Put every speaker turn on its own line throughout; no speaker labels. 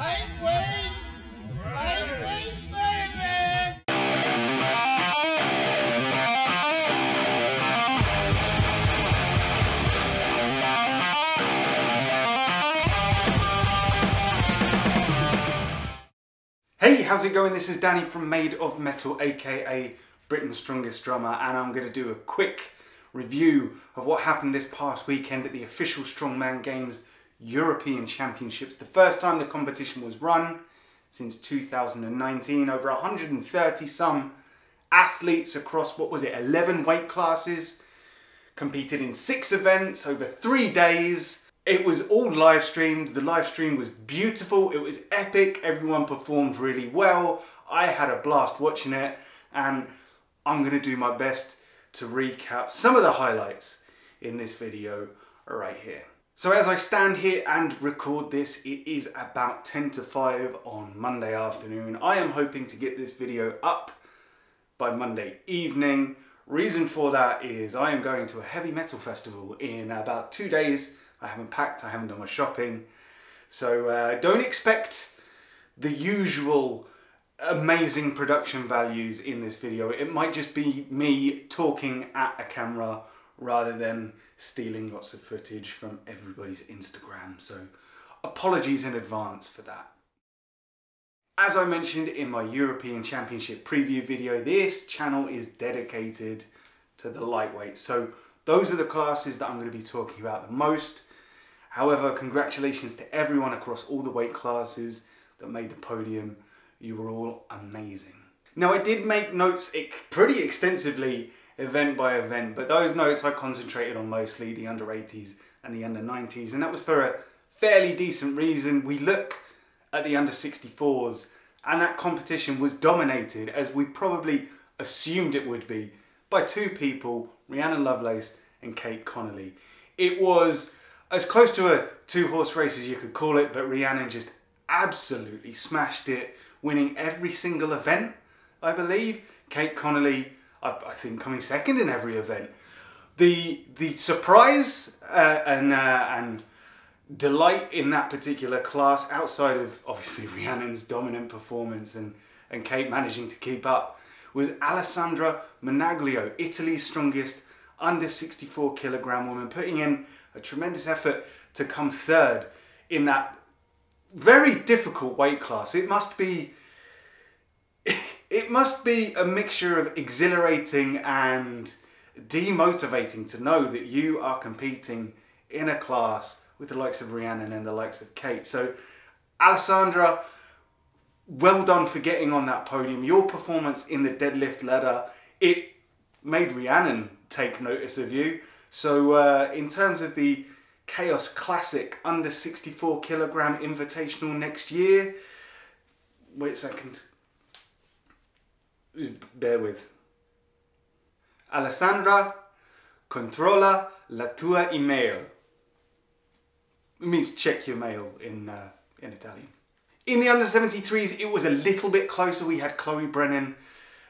Lightweight, baby!
Hey, how's it going? This is Danny from Made of Metal, aka Britain's Strongest Drummer, and I'm going to do a quick review of what happened this past weekend at the official Strongman Games European Championships. The first time the competition was run since 2019. Over 130 some athletes across, 11 weight classes, competed in 6 events over 3 days. It was all live streamed. The live stream was beautiful. It was epic. Everyone performed really well. I had a blast watching it, and I'm going to do my best to recap some of the highlights in this video right here. So as I stand here and record this, it is about 10 to 5 on Monday afternoon. I am hoping to get this video up by Monday evening. Reason for that is I am going to a heavy metal festival in about 2 days. I haven't packed, I haven't done my shopping. So don't expect the usual amazing production values in this video. It might just be me talking at a camera rather than stealing lots of footage from everybody's Instagram. So apologies in advance for that. As I mentioned in my European Championship preview video, this channel is dedicated to the lightweight. So those are the classes that I'm going to be talking about the most. However, congratulations to everyone across all the weight classes that made the podium. You were all amazing. Now, I did make notes pretty extensively event by event, but those notes I concentrated on mostly the under 80s and the under 90s, and that was for a fairly decent reason. We look at the under 64s, and that competition was dominated, as we probably assumed it would be, by 2 people, Rhiannon Lovelace and Kate Connolly. It was as close to a 2-horse race as you could call it, but Rhiannon just absolutely smashed it, winning every single event, I believe. Kate Connolly, I think, coming second in every event. The surprise and delight in that particular class, outside of obviously Rhiannon's dominant performance and Kate managing to keep up, was Alessandra Menaglio, Italy's strongest under 64 kilogram woman, putting in a tremendous effort to come 3rd in that very difficult weight class. It must be a mixture of exhilarating and demotivating to know that you are competing in a class with the likes of Rhiannon and the likes of Kate. So Alessandra, well done for getting on that podium. Your performance in the deadlift ladder, it made Rhiannon take notice of you. So in terms of the Chaos Classic under 64 kilogram invitational next year, wait a second, bear with. Alessandra, controlla la tua email. It means check your mail in Italian. In the under 73s, it was a little bit closer. We had Chloe Brennan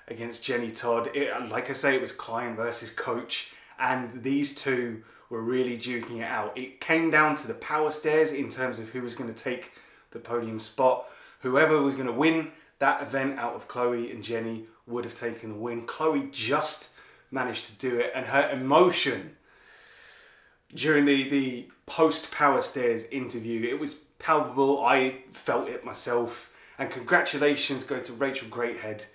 against Jenny Todd. Like I say, it was client versus coach, and these two were really duking it out. It came down to the power stairs in terms of who was going to take the podium spot. Whoever was going to win that event out of Chloe and Jenny would have taken the win. Chloe just managed to do it, and her emotion during the post-power stairs interview, it was palpable. I felt it myself. And congratulations go to Rachel Greathead,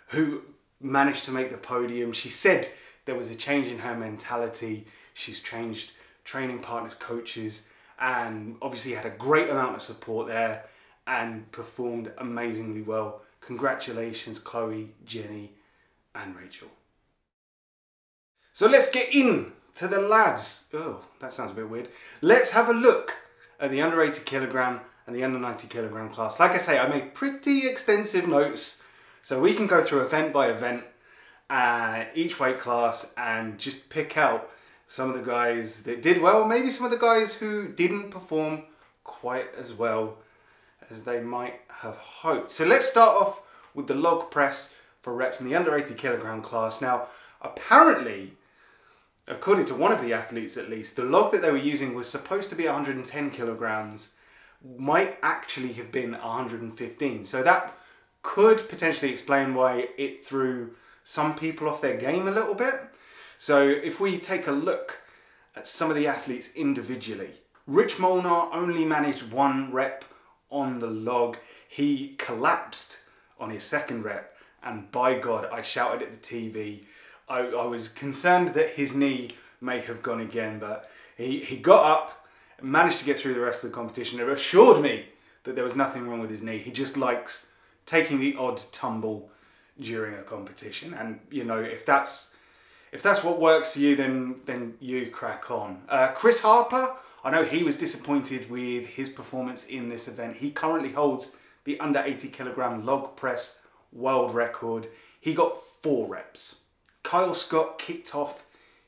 who managed to make the podium. She said there was a change in her mentality. She's changed training partners, coaches, and obviously had a great amount of support there and performed amazingly well. Congratulations, Chloe, Jenny, and Rachel. So let's get in to the lads. Oh, that sounds a bit weird. Let's have a look at the under 80 kilogram and the under 90 kilogram class. Like I say, I made pretty extensive notes, so we can go through event by event, each weight class, and just pick out some of the guys that did well, maybe some of the guys who didn't perform quite as well as they might have hoped. So let's start off with the log press for reps in the under 80 kilogram class. Now, apparently, according to one of the athletes at least, the log that they were using was supposed to be 110 kilograms, might actually have been 115. So that could potentially explain why it threw some people off their game a little bit. So if we take a look at some of the athletes individually, Rich Molnar only managed 1 rep on the log. He collapsed on his 2nd rep, and by God, I shouted at the TV. I was concerned that his knee may have gone again, but he got up, managed to get through the rest of the competition. It assured me that there was nothing wrong with his knee. He just likes taking the odd tumble during a competition, and you know, if that's what works for you, then you crack on. Chris Harper, I know he was disappointed with his performance in this event. He currently holds the under 80 kilogram log press world record. He got 4 reps. Kyle Scott kicked off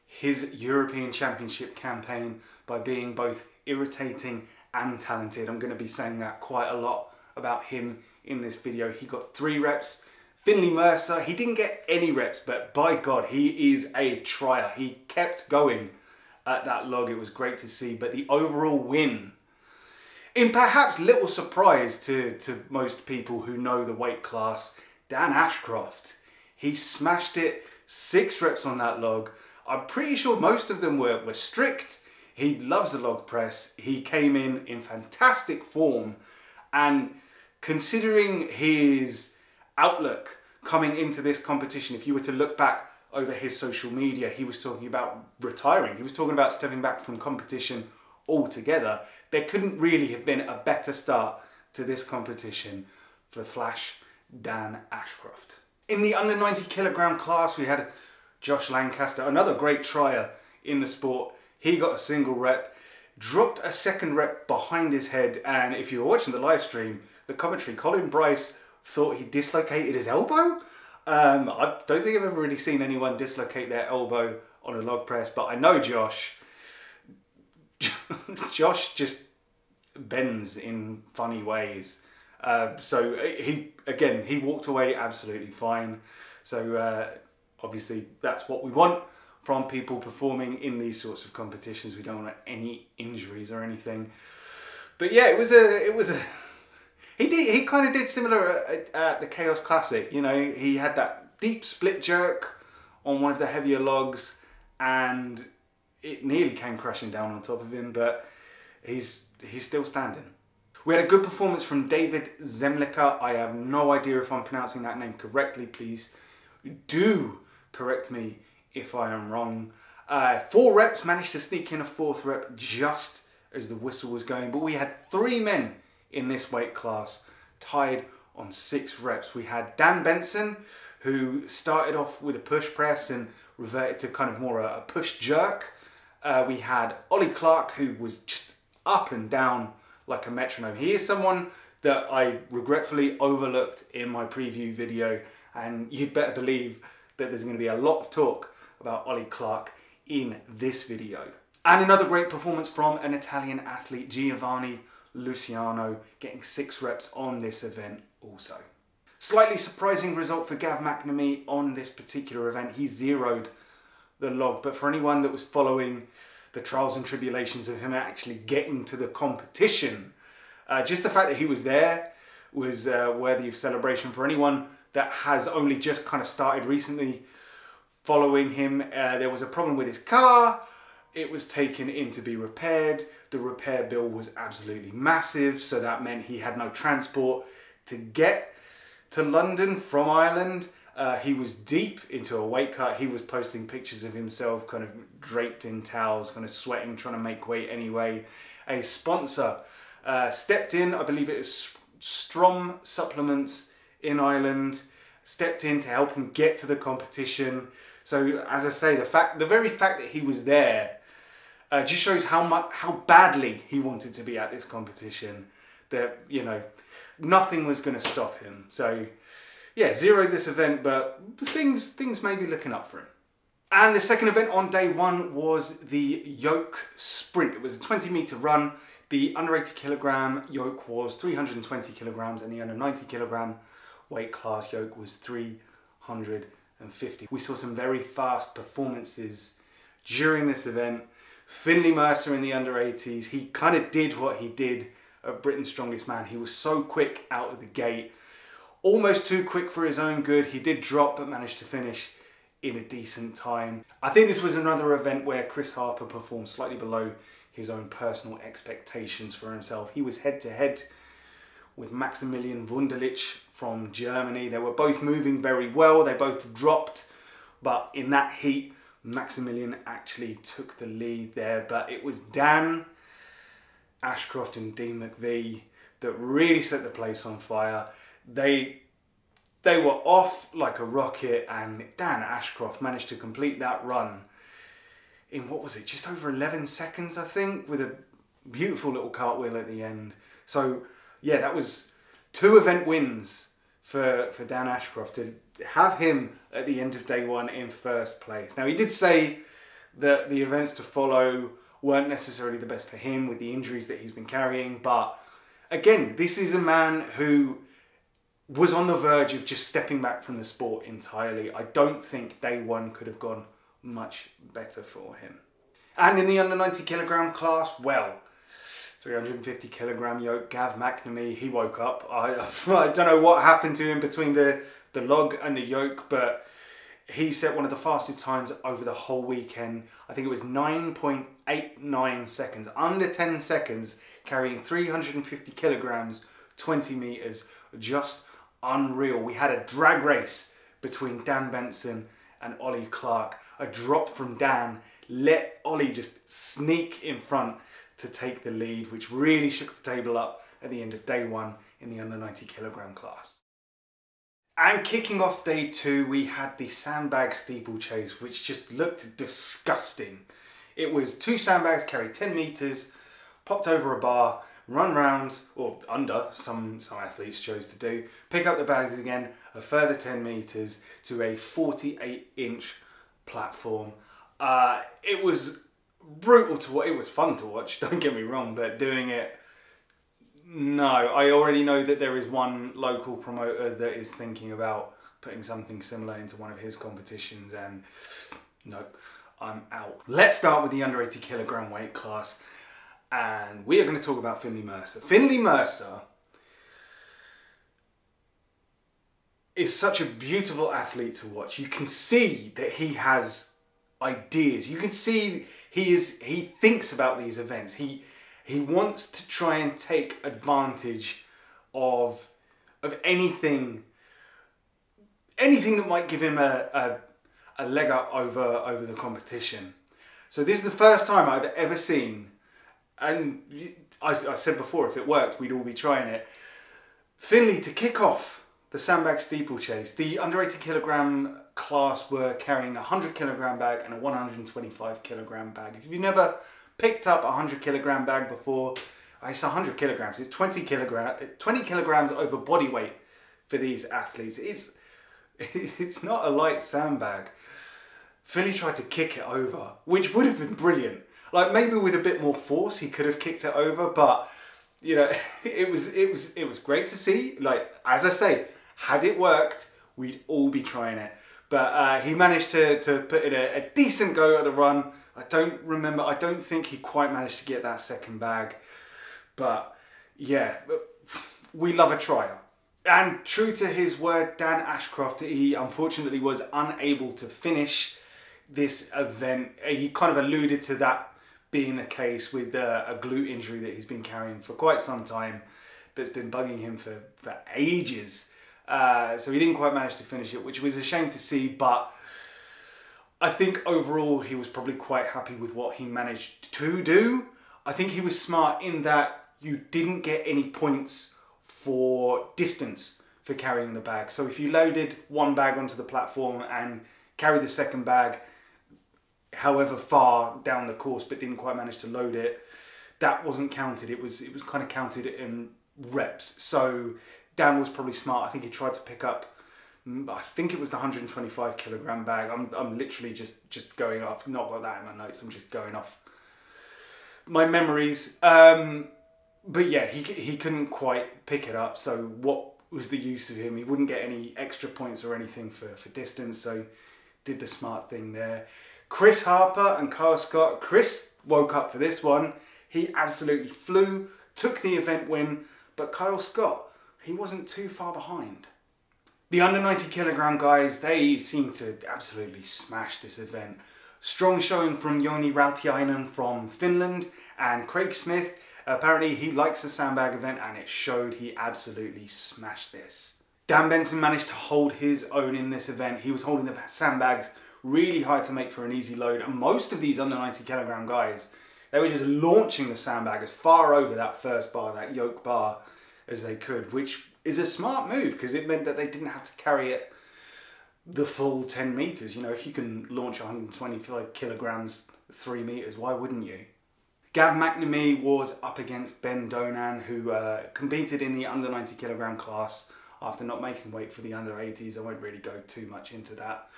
his European Championship campaign by being both irritating and talented. I'm going to be saying that quite a lot about him in this video. He got 3 reps. Finley Mercer, he didn't get any reps, but by God, he is a trier. He kept going at that log. It was great to see. But the overall win, in perhaps little surprise to most people who know the weight class, Dan Ashcroft. He smashed it, 6 reps on that log. I'm pretty sure most of them were strict. He loves the log press. He came in fantastic form, and considering his outlook coming into this competition, if you were to look back over his social media, he was talking about retiring. He was talking about stepping back from competition altogether. There couldn't really have been a better start to this competition for Flash Dan Ashcroft. In the under 90 kilogram class, we had Josh Lancaster, another great trier in the sport. He got a single rep, dropped a 2nd rep behind his head, and if you were watching the live stream, the commentary, Colin Bryce thought he dislocated his elbow. I don't think I've ever really seen anyone dislocate their elbow on a log press, but I know Josh. Josh just bends in funny ways. So he walked away absolutely fine. So obviously that's what we want from people performing in these sorts of competitions. We don't want any injuries or anything. But yeah, he kind of did similar at the Chaos Classic. You know, he had that deep split jerk on one of the heavier logs, and it nearly came crashing down on top of him, but he's still standing. We had a good performance from David Zemlicka. I have no idea if I'm pronouncing that name correctly. Please do correct me if I am wrong. 4 reps, managed to sneak in a 4th rep just as the whistle was going. But we had 3 men in this weight class tied on 6 reps. We had Dan Benson, who started off with a push press and reverted to kind of more a push jerk. We had Ollie Clark, who was just up and down like a metronome. He is someone that I regretfully overlooked in my preview video, and you'd better believe that there's going to be a lot of talk about Ollie Clark in this video. And another great performance from an Italian athlete, Giovanni Luciano, getting 6 reps on this event also. Slightly surprising result for Gav McNamee on this particular event. He zeroed the log, but for anyone that was following the trials and tribulations of him actually getting to the competition, just the fact that he was there was worthy of celebration. For anyone that has only just kind of started recently following him, there was a problem with his car. It was taken in to be repaired. The repair bill was absolutely massive, so that meant he had no transport to get to London from Ireland. He was deep into a weight cut. He was posting pictures of himself kind of draped in towels, kind of sweating, trying to make weight anyway. A sponsor stepped in, I believe it was Strom Supplements in Ireland, stepped in to help him get to the competition. So as I say, the very fact that he was there just shows how badly he wanted to be at this competition. That, you know, nothing was going to stop him. So yeah, zeroed this event, but things may be looking up for him. And the second event on day 1 was the yoke sprint. It was a 20-meter run. The under 80 kilogram yoke was 320 kilograms, and the under 90 kilogram weight class yoke was 350. We saw some very fast performances during this event. Finley Mercer in the under 80s, he kind of did what he did of Britain's Strongest Man. He was so quick out of the gate, almost too quick for his own good. He did drop but managed to finish in a decent time. I think this was another event where Chris Harper performed slightly below his own personal expectations for himself. He was head to head with Maximilian Wunderlich from Germany. They were both moving very well. They both dropped, but in that heat, Maximilian actually took the lead there. But it was Dan Ashcroft and Dean McVie that really set the place on fire. They were off like a rocket, and Dan Ashcroft managed to complete that run in, what was it, just over 11 seconds, I think, with a beautiful little cartwheel at the end. So yeah, that was 2 event wins for Dan Ashcroft to have him at the end of day one in first place. Now, he did say that the events to follow weren't necessarily the best for him with the injuries that he's been carrying, but again, this is a man who was on the verge of just stepping back from the sport entirely. I don't think day one could have gone much better for him. And in the under 90 kilogram class, well, 350 kilogram yoke, Gav McNamee, he woke up. I don't know what happened to him between the log and the yoke, but he set one of the fastest times over the whole weekend. I think it was 9.89 seconds, under 10 seconds, carrying 350 kilograms, 20 meters, just unreal. We had a drag race between Dan Benson and Ollie Clark. A drop from Dan let Ollie just sneak in front to take the lead, which really shook the table up at the end of day one in the under 90 kilogram class. And kicking off day 2, we had the sandbag steeplechase, which just looked disgusting. It was 2 sandbags carried 10 meters, popped over a bar, run round, or under, some athletes chose to do, pick up the bags again, a further 10 meters to a 48-inch platform. It was brutal to watch. It was fun to watch, don't get me wrong, but doing it, no. I already know that there is one local promoter that is thinking about putting something similar into one of his competitions, and nope, I'm out. Let's start with the under 80 kilogram weight class, and we are going to talk about Finley Mercer. Finley Mercer is such a beautiful athlete to watch. You can see that he has ideas. You can see he thinks about these events. He wants to try and take advantage of anything that might give him a leg up over the competition. So this is the first time I've ever seen, and I said before, if it worked, we'd all be trying it, Finley to kick off the sandbag steeplechase. The under 80 kilogram class were carrying a 100 kilogram bag and a 125 kilogram bag. If you've never picked up a 100 kilogram bag before, it's 100 kilograms. It's 20 kilograms over body weight for these athletes. It's not a light sandbag. Philly tried to kick it over, which would have been brilliant. Like, maybe with a bit more force, he could have kicked it over, but you know, it was great to see. Like, as I say, had it worked, we'd all be trying it. But he managed to put in a decent go at the run. I don't think he quite managed to get that second bag. But yeah, we love a trial. And true to his word, Dan Ashcroft, he unfortunately was unable to finish this event. He kind of alluded to that being the case with a glute injury that he's been carrying for quite some time, that's been bugging him for ages. So he didn't quite manage to finish it, which was a shame to see, but I think overall he was probably quite happy with what he managed to do. I think he was smart in that you didn't get any points for distance for carrying the bag. So if you loaded one bag onto the platform and carried the second bag however far down the course but didn't quite manage to load it, that wasn't counted. It was kind of counted in reps. So Dan was probably smart. I think he tried to pick up, I think it was the 125 kilogram bag. I'm literally just going off, not got that in my notes, I'm just going off my memories. But yeah, he couldn't quite pick it up, so what was the use of him? He wouldn't get any extra points or anything for distance, so did the smart thing there. Chris Harper and Kyle Scott. Chris woke up for this one. He absolutely flew. took the event win, but Kyle Scott, he wasn't too far behind. The under 90 kilogram guys, they seem to absolutely smash this event. Strong showing from Joni Rautiainen from Finland, and Craig Smith, apparently he likes the sandbag event, and it showed. He absolutely smashed this. Dan Benson managed to hold his own in this event. He was holding the sandbags really high to make for an easy load, and most of these under 90 kilogram guys, they were just launching the sandbag as far over that first bar, that yoke bar, as they could, which is a smart move because it meant that they didn't have to carry it the full 10 meters. You know, if you can launch 125 kilograms 3 meters, why wouldn't you? Gav McNamee was up against Ben Donan, who competed in the under 90 kilogram class after not making weight for the under 80s. I won't really go too much into that.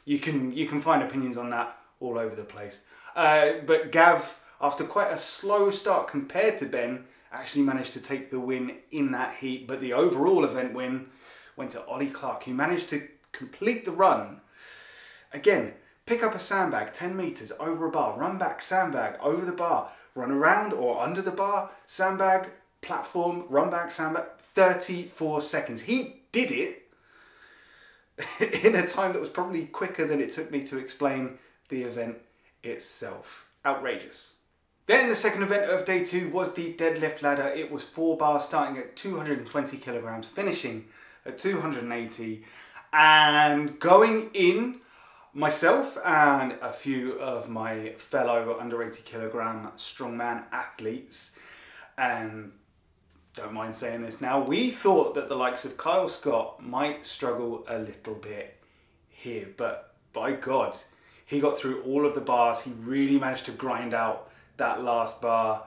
You can find opinions on that all over the place. But Gav, after quite a slow start compared to Ben, actually managed to take the win in that heat. But the overall event win went to Ollie Clark. He managed to complete the run. Again, pick up a sandbag 10 meters over a bar, run back, sandbag over the bar, run around or under the bar, sandbag, platform, run back, sandbag, 34 seconds. He did it in a time that was probably quicker than it took me to explain the event itself. Outrageous. Then the second event of day 2 was the deadlift ladder. It was 4 bars starting at 220 kilograms, finishing at 280. And going in, myself and a few of my fellow under 80 kilogram strongman athletes, and don't mind saying this now, we thought that the likes of Kyle Scott might struggle a little bit here, but by God, he got through all of the bars. He really managed to grind out that last bar.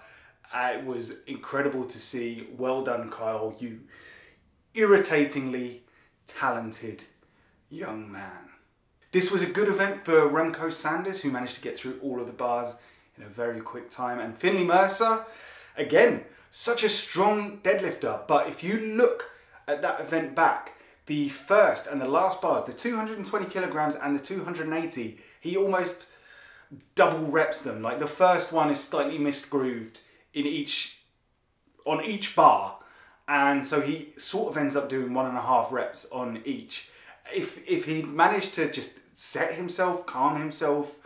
It was incredible to see. Well done, Kyle, you irritatingly talented young man. This was a good event for Remco Sanders, who managed to get through all of the bars in a very quick time. And Finley Mercer, again, such a strong deadlifter. But if you look at that event back, the first and the last bars, the 220 kilograms and the 280, he almost double reps them. Like the first one is slightly misgrooved on each bar. And so he sort of ends up doing 1.5 reps on each. If he managed to just set himself, calm himself,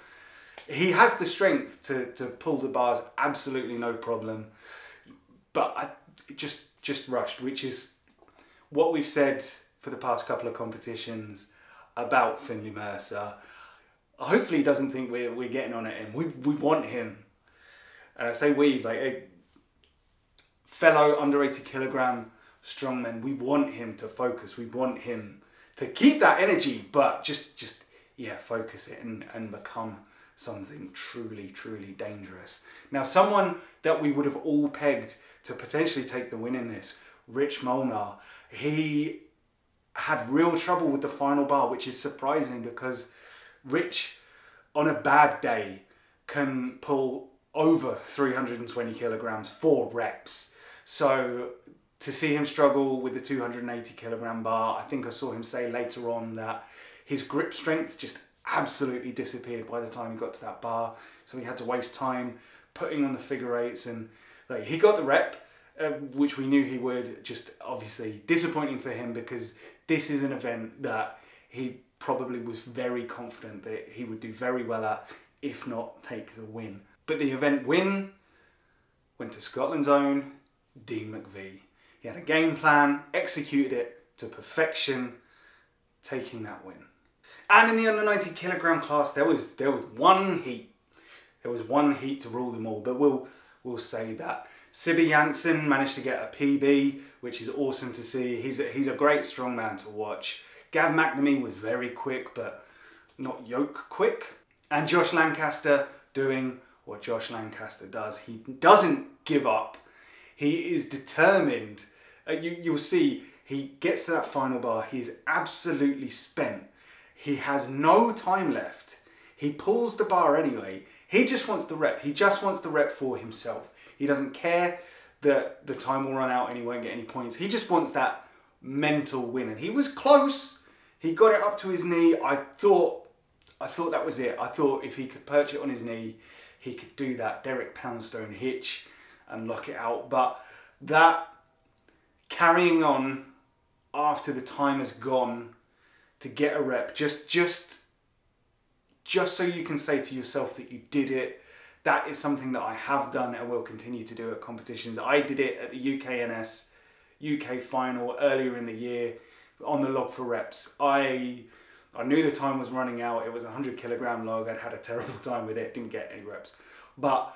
he has the strength to pull the bars, absolutely no problem. But I just rushed, which is what we've said for the past couple of competitions about Finley Mercer. Hopefully he doesn't think we're getting on at him. We want him. And I say we, like a fellow under 80 kilogram strongmen, we want him to focus. We want him to keep that energy, but just focus it and become something truly, truly dangerous. Now, someone that we would have all pegged to potentially take the win in this, Rich Molnar, he had real trouble with the final bar, which is surprising because Rich, on a bad day, can pull over 320 kilograms, 4 reps. So to see him struggle with the 280 kilogram bar, I think I saw him say later on that his grip strength just absolutely disappeared by the time he got to that bar. So he had to waste time putting on the figure eights, and like, he got the rep, which we knew he would. Just obviously disappointing for him because this is an event that he probably was very confident that he would do very well at, if not take the win. But the event win went to Scotland's own Dean McVie. He had a game plan, executed it to perfection, taking that win. And in the under 90 kilogram class, there was one heat. There was one heat to rule them all, but we'll say that. Sibby Janssen managed to get a PB, which is awesome to see. He's a great strongman to watch. Gav McNamee was very quick, but not yoke quick. And Josh Lancaster doing what Josh Lancaster does. He doesn't give up. He is determined. You'll see, he gets to that final bar. He is absolutely spent. He has no time left. He pulls the bar anyway. He just wants the rep. He just wants the rep for himself. He doesn't care that the time will run out and he won't get any points. He just wants that mental win. And he was close. He got it up to his knee. I thought that was it. I thought if he could perch it on his knee, he could do that Derek Poundstone hitch and lock it out. But that carrying on after the time has gone to get a rep, just so you can say to yourself that you did it, that is something that I have done and will continue to do at competitions. I did it at the UKNS UK final earlier in the year on the log for reps. I knew the time was running out. It was a 100 kilogram log. I'd had a terrible time with it, didn't get any reps. But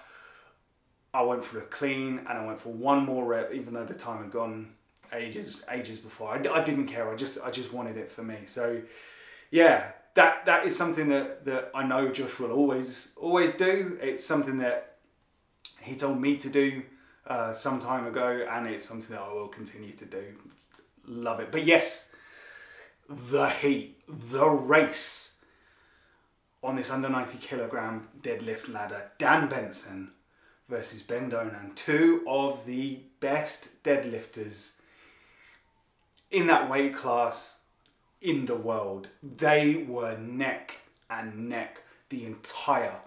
I went for a clean and I went for one more rep, even though the time had gone ages before. I didn't care. I just wanted it for me. So yeah, that is something that I know Josh will always do. It's something that he told me to do some time ago, and it's something that I will continue to do. Love it. But yes, the heat, the race on this under 90 kilogram deadlift ladder. Dan Benson versus Ben Donan, two of the best deadlifters in that weight class in the world. They were neck and neck the entire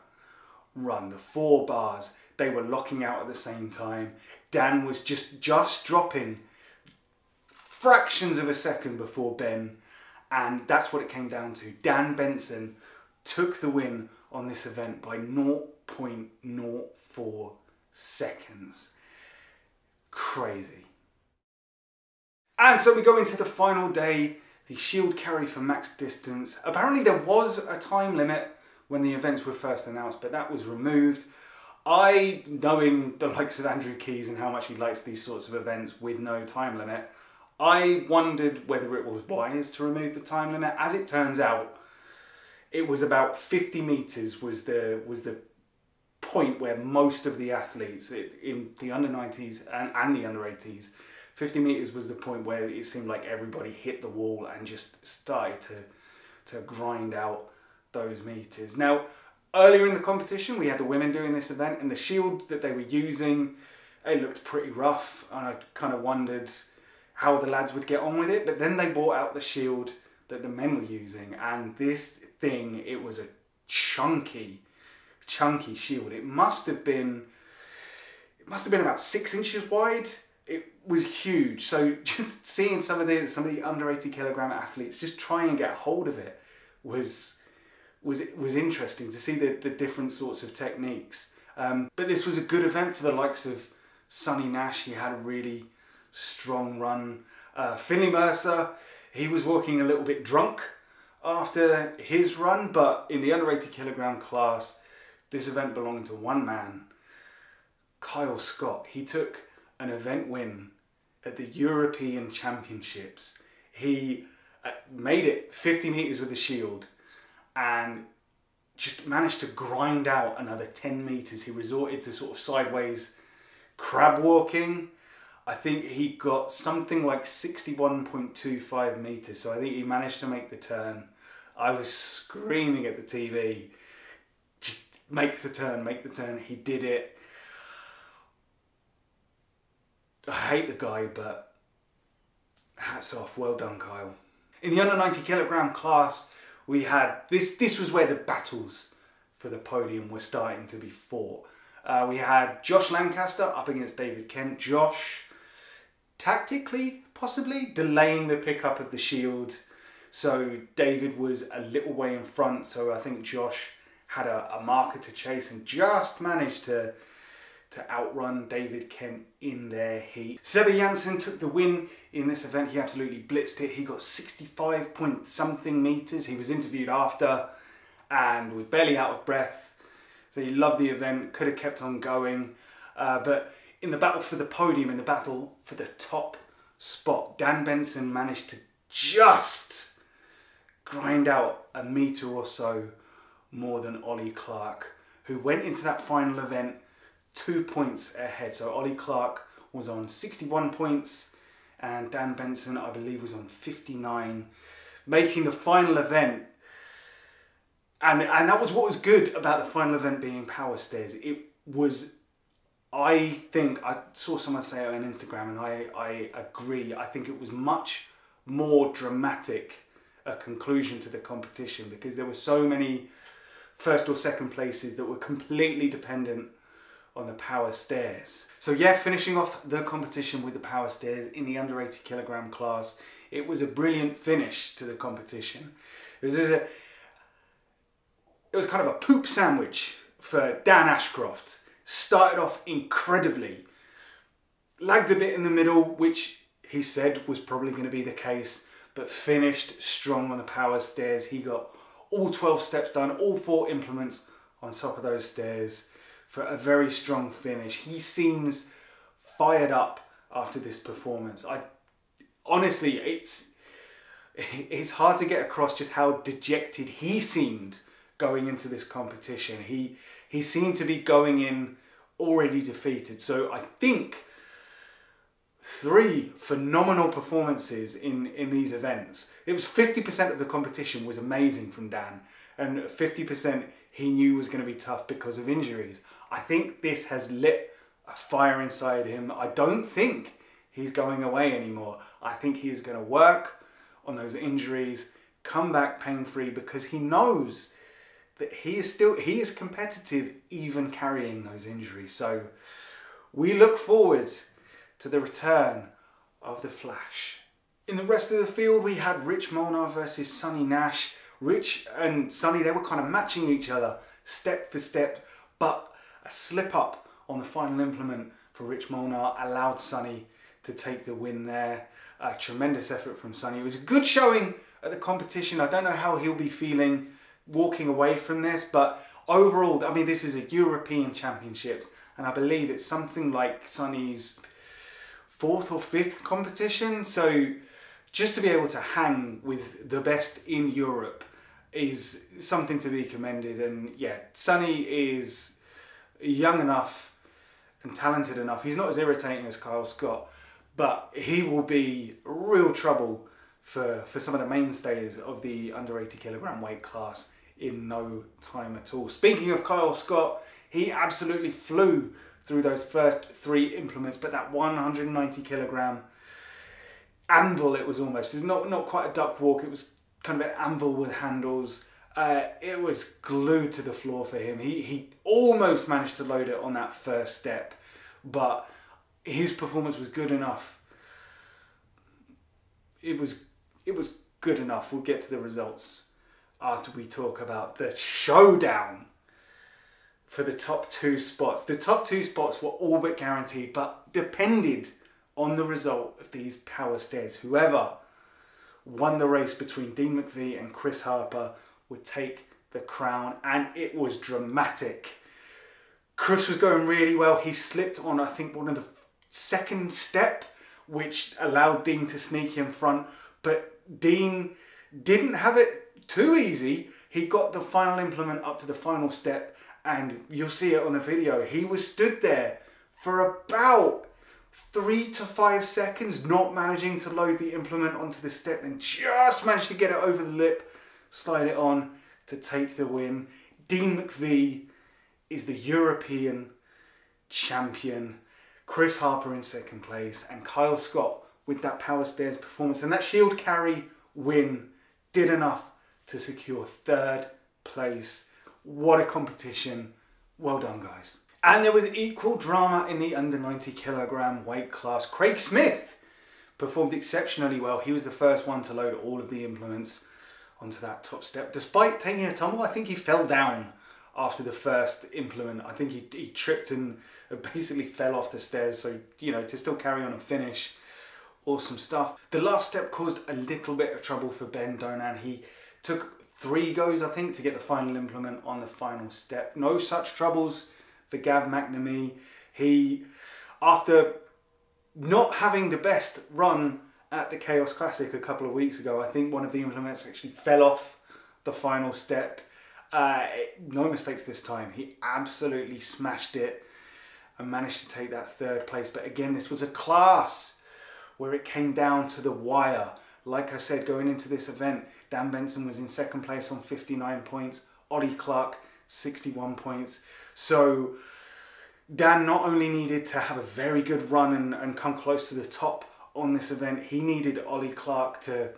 run. The 4 bars, they were locking out at the same time. Dan was just dropping fractions of a second before Ben, and that's what it came down to. Dan Benson took the win on this event by 0.04 seconds. Crazy. And so we go into the final day, the shield carry for max distance. Apparently there was a time limit when the events were first announced, but that was removed. I, knowing the likes of Andrew Keys and how much he likes these sorts of events with no time limit, I wondered whether it was wise to remove the time limit. As it turns out, it was about 50 meters was the point where most of the athletes in the under 90s and the under 80s, 50 meters was the point where it seemed like everybody hit the wall and just started to grind out those meters. Now, earlier in the competition, we had the women doing this event, and the shield that they were using, it looked pretty rough, and I kind of wondered how the lads would get on with it. But then they brought out the shield that the men were using, and this thing, it was a chunky shield. It must have been about 6 inches wide. It was huge. So just seeing some of the under 80 kilogram athletes just try and get a hold of it was interesting to see the different sorts of techniques. But this was a good event for the likes of Sonny Nash. He had a really strong run. Finley Mercer, he was walking a little bit drunk after his run, but in the under 80 kilogram class, this event belonged to one man, Kyle Scott. He took an event win at the European Championships. He made it 50 meters with the shield and just managed to grind out another 10 meters. He resorted to sort of sideways crab walking. I think he got something like 61.25 meters. So I think he managed to make the turn. I was screaming at the TV, just make the turn, make the turn. He did it. I hate the guy, but hats off. Well done, Kyle. In the under 90 kilogram class, we had this was where the battles for the podium were starting to be fought. We had Josh Lancaster up against David Kent. Josh, tactically, possibly, delaying the pickup of the shield. So David was a little way in front. So I think Josh had a marker to chase and just managed to outrun David Kent in their heat. Seba Janssen took the win in this event. He absolutely blitzed it. He got 65 point something meters. He was interviewed after and was barely out of breath. So he loved the event, could have kept on going. But in the battle for the podium, in the battle for the top spot, Dan Benson managed to just grind out a meter or so more than Ollie Clark, who went into that final event 2 points ahead. So Ollie Clark was on 61 points and Dan Benson, I believe, was on 59, making the final event. And that was what was good about the final event being power stairs. It was, I think, I saw someone say it on Instagram and I agree. I think it was much more dramatic a conclusion to the competition because there were so many first or second places that were completely dependent on the power stairs. So yeah, finishing off the competition with the power stairs in the under 80 kilogram class. It was a brilliant finish to the competition. It was kind of a poop sandwich for Dan Ashcroft. Started off incredibly, lagged a bit in the middle, which he said was probably going to be the case, but finished strong on the power stairs. He got all 12 steps done, all 4 implements on top of those stairs for a very strong finish. He seems fired up after this performance. Honestly, it's hard to get across just how dejected he seemed going into this competition. He seemed to be going in already defeated. So I think 3 phenomenal performances in these events. It was 50% of the competition was amazing from Dan, and 50% he knew was going to be tough because of injuries. I think this has lit a fire inside him. I don't think he's going away anymore. I think he's going to work on those injuries, come back pain-free, because he knows that he is competitive even carrying those injuries. So we look forward to the return of the Flash. In the rest of the field, we had Rich Molnar versus Sonny Nash. Rich and Sonny, they were kind of matching each other step for step, but a slip up on the final implement for Rich Molnar allowed Sonny to take the win there. A tremendous effort from Sonny. It was a good showing at the competition. I don't know how he'll be feeling walking away from this, but overall, I mean, this is a European Championships, and I believe it's something like Sonny's 4th or 5th competition. So just to be able to hang with the best in Europe is something to be commended. And yeah, Sonny is young enough and talented enough. He's not as irritating as Kyle Scott, but he will be real trouble for some of the mainstays of the under 80 kilogram weight class in no time at all. Speaking of Kyle Scott, he absolutely flew through those first 3 implements, but that 190 kilogram anvil, it was almost, it's not quite a duck walk, it was kind of an anvil with handles. It was glued to the floor for him. He almost managed to load it on that first step, but his performance was good enough. It was good enough. We'll get to the results after we talk about the showdown for the top 2 spots. The top 2 spots were all but guaranteed, but depended on the result of these power stairs. Whoever won the race between Dean McVie and Chris Harper would take the crown, and it was dramatic. Chris was going really well. He slipped on, I think, one of the 2nd step, which allowed Dean to sneak in front, but Dean didn't have it too easy. He got the final implement up to the final step, and you'll see it on the video. He was stood there for about 3 to 5 seconds, not managing to load the implement onto the step, and just managed to get it over the lip, slide it on to take the win. Dean McVie is the European champion. Chris Harper in 2nd place, and Kyle Scott with that power stairs performance and that shield carry win did enough to secure 3rd place. What a competition. Well done, guys. And there was equal drama in the under 90 kilogram weight class. Craig Smith performed exceptionally well. He was the first one to load all of the implements onto that top step. Despite taking a tumble, I think he fell down after the first implement. I think he tripped and basically fell off the stairs. So, you know, to still carry on and finish, awesome stuff. The last step caused a little bit of trouble for Ben Donan. He took 3 goes, I think, to get the final implement on the final step. No such troubles for Gav McNamee. He, after not having the best run at the Chaos Classic a couple of weeks ago, I think one of the implements actually fell off the final step. No mistakes this time. He absolutely smashed it and managed to take that 3rd place. But again, this was a class where it came down to the wire. Like I said, going into this event, Dan Benson was in 2nd place on 59 points. Ollie Clark, 61 points. So Dan not only needed to have a very good run and come close to the top on this event, he needed Ollie Clark to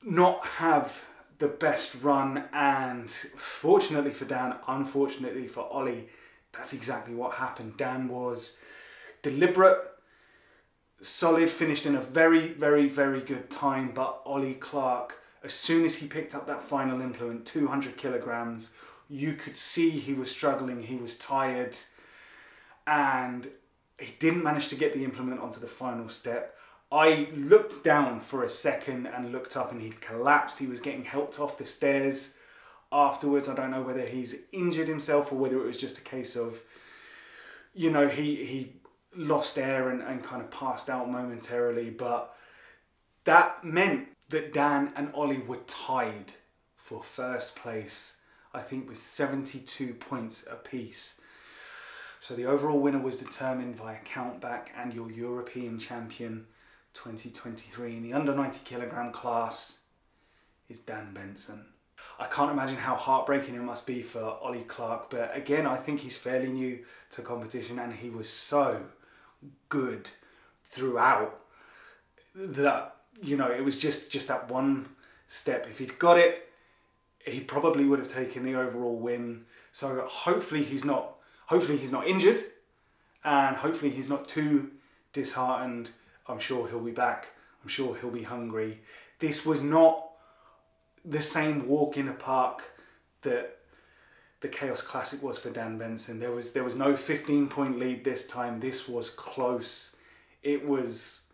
not have the best run, and fortunately for Dan, unfortunately for Ollie, that's exactly what happened. Dan was deliberate, solid, finished in a very, very, very good time, but Ollie Clark, as soon as he picked up that final implement, 200 kilograms, you could see he was struggling, he was tired, and he didn't manage to get the implement onto the final step. I looked down for a second and looked up, and he'd collapsed. He was getting helped off the stairs afterwards. I don't know whether he's injured himself or whether it was just a case of, you know, he lost air and kind of passed out momentarily. But that meant that Dan and Ollie were tied for first place, I think with 72 points apiece. So the overall winner was determined via countback, and your European champion 2023 in the under 90 kilogram class is Dan Benson. I can't imagine how heartbreaking it must be for Ollie Clark, but again, I think he's fairly new to competition, and he was so good throughout that, you know, it was just that one step. If he'd got it, he probably would have taken the overall win. So hopefully he's not injured, and hopefully he's not too disheartened. I'm sure he'll be back. I'm sure he'll be hungry. This was not the same walk in the park that the Chaos Classic was for Dan Benson. There was no 15-point lead this time. This was close. It was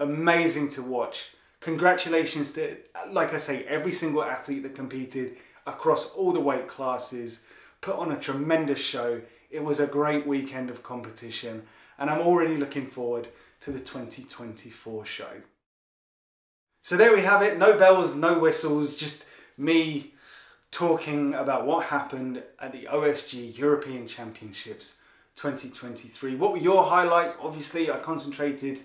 amazing to watch. Congratulations to, like I say, every single athlete that competed across all the weight classes, put on a tremendous show. It was a great weekend of competition, and I'm already looking forward to the 2024 show. So there we have it. No bells, no whistles, just me talking about what happened at the OSG European Championships 2023. What were your highlights? Obviously, I concentrated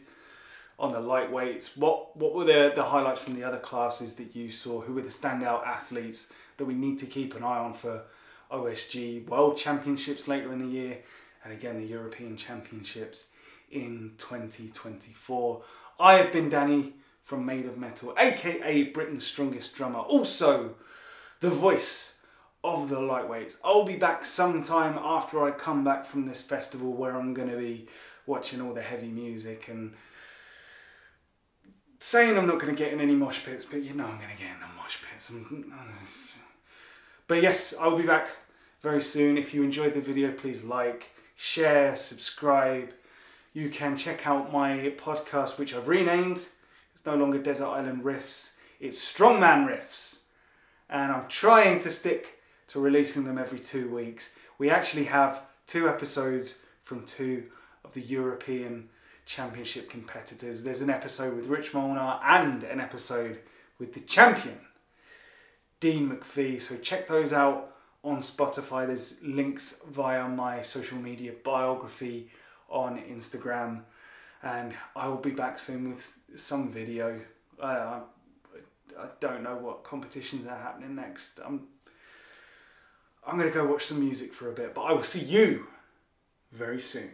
on the lightweights. What were the highlights from the other classes that you saw? Who were the standout athletes that we need to keep an eye on for OSG World Championships later in the year, and again the European Championships in 2024. I have been Danny from Made of Metal, aka Britain's strongest drummer, also the voice of the lightweights. I'll be back sometime after I come back from this festival, where I'm going to be watching all the heavy music and saying I'm not going to get in any mosh pits, but you know I'm going to get in the mosh pits. But yes, I'll be back very soon. If you enjoyed the video, please like, share, subscribe. You can check out my podcast, which I've renamed. It's no longer Desert Island Riffs, it's Strongman Riffs. And I'm trying to stick to releasing them every 2 weeks. We actually have 2 episodes from 2 of the European Championship competitors. There's an episode with Rich Molnar and an episode with the champion, Dean McVie. So check those out on Spotify. There's links via my social media biography on Instagram, and I will be back soon with some video. I don't know what competitions are happening next. I'm going to go watch some music for a bit, but I will see you very soon.